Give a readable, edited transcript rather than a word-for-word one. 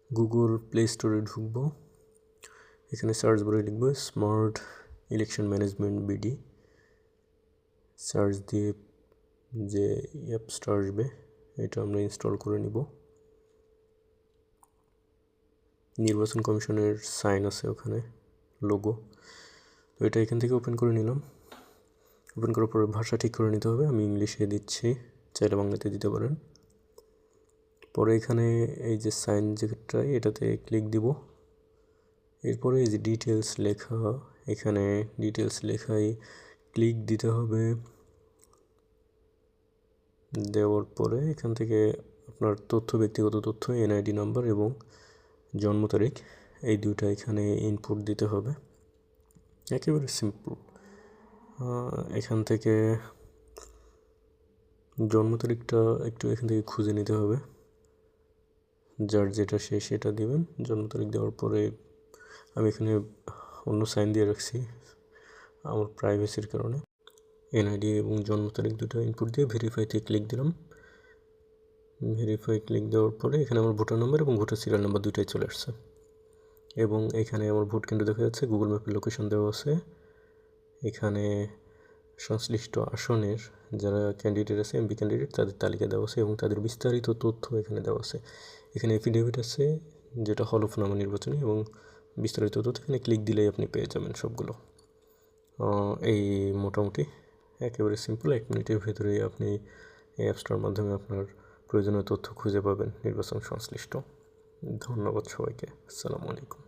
Google play স্টোরে ঢুকবো। এখানে সার্চ বারে লিখবো smart election management BD. Search দিয়ে যে অ্যাপসটা আসবে এটা আমরা ইনস্টল করে নিব। নির্বাচন কমিশনের সাইন আছে ওখানে, লোগো। তো এটা এখান থেকে ওপেন করে নিলাম। ওপেন করার পরে ভাষা ঠিক করে নিতে হবে। আমি ইংলিশে দিচ্ছি, চাইলে বাংলাতে দিতে পারেন। পরে এখানে এই যে সাইন যেটা, এটাতে ক্লিক দিব। এরপরে এই যে ডিটেলস লেখা, এখানে ডিটেলস লেখায় ক্লিক দিতে হবে। দেওয়ার পরে এখান থেকে আপনার তথ্য, ব্যক্তিগত তথ্য, এনআইডি নাম্বার এবং জন্ম তারিখ, এই দুইটা এখানে ইনপুট দিতে হবে। একেবারে সিম্পল। এখান থেকে জন্ম তারিখটা একটু এখান থেকে খুঁজে নিতে হবে, যার যেটা সেটা দিবেন। জন্ম তারিখ দেওয়ার পরে আমি এখানে অন্য সাইন দিয়ে রাখছি আমার প্রাইভেসির কারণে। এনআইডি এবং জন্ম তারিখ দুটো ইনপুট দিয়ে ভেরিফাইতে ক্লিক দিলাম। ভেরিফাই ক্লিক দেওয়ার পরে এখানে আমার ভোটার নাম্বার এবং ভোটার সিরিয়াল নাম্বার দুইটাই চলে আসছে এবং এখানে আমার ভোট কেন্দ্র দেখা যাচ্ছে, গুগল ম্যাপের লোকেশন দেওয়া আছে। এখানে সংশ্লিষ্ট আসনের যারা ক্যান্ডিডেট আছে, এমপি ক্যান্ডিডেট, তাদের তালিকা দেওয়া আছে এবং তাদের বিস্তারিত তথ্য এখানে দেওয়া আছে। এখানে এফিডেভিট আছে যেটা হলফনামা নির্বাচনী, এবং বিস্তারিত তথ্য এখানে ক্লিক দিলেই আপনি পেয়ে যাবেন সবগুলো। এই মোটামুটি একেবারে সিম্পল। 1 মিনিটের ভেতরেই আপনি এই অ্যাপসটার মাধ্যমে আপনার প্রয়োজনীয় তথ্য খুঁজে পাবেন নির্বাচন সংশ্লিষ্ট। ধন্যবাদ সবাইকে। আসসালামু আলাইকুম।